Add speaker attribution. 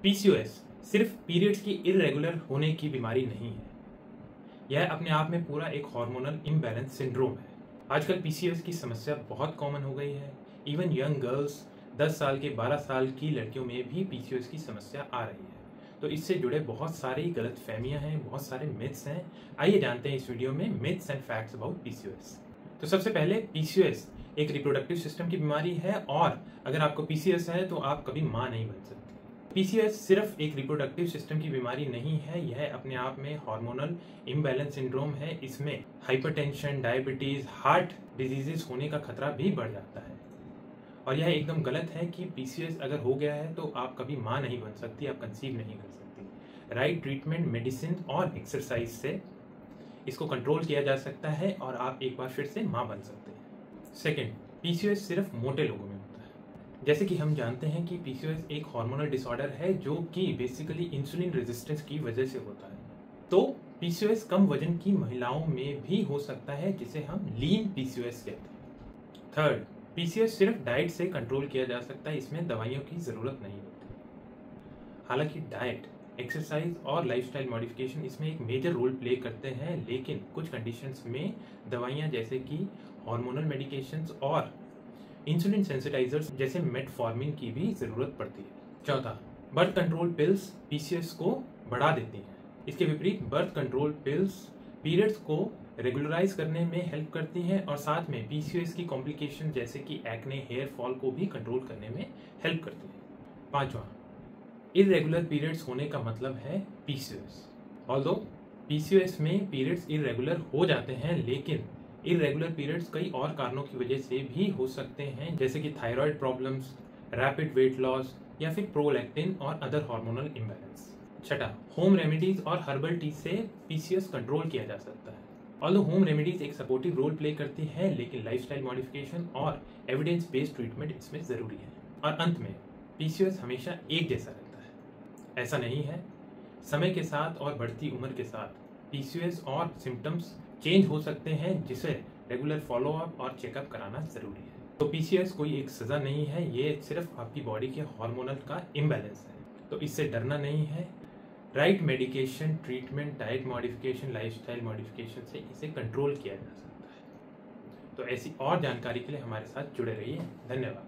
Speaker 1: PCOS सिर्फ periods की irregular होने की बीमारी नहीं है। यह अपने आप में पूरा एक हार्मोनल इम्बैलेंस सिंड्रोम है। आजकल पीसीओएस की समस्या बहुत कॉमन हो गई है। इवन यंग गर्ल्स 10 साल के 12 साल की लड़कियों में भी पीसीओएस की समस्या आ रही है। तो इससे जुड़े बहुत सारी गलत फहमियाँ हैं, बहुत सारे मिथ्स हैं। आइए जानते हैं इस वीडियो में myths and facts about PCOS. तो सबसे पहले पीसीओएस एक रिप्रोडक्टिव सिस्टम की बीमारी है और अगर आपको पीसीओएस है तो आप कभी माँ नहीं बन सकते। पीसीओएस सिर्फ एक रिप्रोडक्टिव सिस्टम की बीमारी नहीं है, यह अपने आप में हार्मोनल इम्बैलेंस सिंड्रोम है। इसमें हाइपरटेंशन, डायबिटीज, हार्ट डिजीजेस होने का खतरा भी बढ़ जाता है। और यह एकदम गलत है कि पीसीओएस अगर हो गया है तो आप कभी माँ नहीं बन सकती, आप कंसीव नहीं कर सकती। राइट ट्रीटमेंट, मेडिसिन और एक्सरसाइज से इसको कंट्रोल किया जा सकता है और आप एक बार फिर से माँ बन सकते हैं। सेकेंड, पीसीओएस सिर्फ मोटे लोगों में होता है। जैसे कि हम जानते हैं कि पीसीओएस एक हार्मोनल डिसऑर्डर है जो कि बेसिकली इंसुलिन रेजिस्टेंस की वजह से होता है। तो पीसीओएस कम वजन की महिलाओं में भी हो सकता है, जिसे हम लीन पीसीओएस कहते हैं। थर्ड, पीसीओएस सिर्फ डाइट से कंट्रोल किया जा सकता है, इसमें दवाइयों की जरूरत नहीं होती। हालांकि डाइट, एक्सरसाइज और लाइफस्टाइल मॉडिफिकेशन इसमें एक मेजर रोल प्ले करते हैं, लेकिन कुछ कंडीशंस में दवाइयां जैसे कि हार्मोनल मेडिकेशंस और इंसुलिन सेंसिटाइजर्स जैसे मेटफॉर्मिन की भी जरूरत पड़ती है। चौथा, बर्थ कंट्रोल पिल्स पीसीओएस को बढ़ा देती हैं। इसके विपरीत बर्थ कंट्रोल पिल्स पीरियड्स को रेगुलराइज करने में हेल्प करती हैं और साथ में पीसीओएस की कॉम्प्लिकेशन जैसे कि एक्ने, हेयर फॉल को भी कंट्रोल करने में हेल्प करती है। पांचवा, इरेगुलर पीरियड्स होने का मतलब है पीसीओएस। ऑल्दो पीसीओएस में पीरियड्स इरेगुलर हो जाते हैं, लेकिन इरेगुलर पीरियड्स कई और कारणों की वजह से भी हो सकते हैं, जैसे कि thyroid problems, rapid weight loss या फिर प्रोलैक्टिन और अदर हार्मोनल इम्बैलेंस। छठा, होम रेमेडीज और हर्बल टी से पीसीओएस कंट्रोल किया जा सकता है। ऑल्दो होम रेमेडीज एक सपोर्टिव रोल प्ले करती है, लेकिन लाइफस्टाइल मॉडिफिकेशन और एविडेंस बेस्ड ट्रीटमेंट इसमें जरूरी है। और अंत में पीसीओएस हमेशा एक जैसा रहता है, ऐसा नहीं है। समय के साथ और बढ़ती उम्र के साथ पीसीओएस और सिम्टम्स चेंज हो सकते हैं, जिसे रेगुलर फॉलोअप और चेकअप कराना जरूरी है। तो पीसीओएस कोई एक सजा नहीं है, ये सिर्फ आपकी बॉडी के हार्मोनल का इम्बैलेंस है। तो इससे डरना नहीं है। Right medication, treatment, diet modification, lifestyle modification से इसे कंट्रोल किया जा सकता है। तो ऐसी और जानकारी के लिए हमारे साथ जुड़े रहिए। धन्यवाद।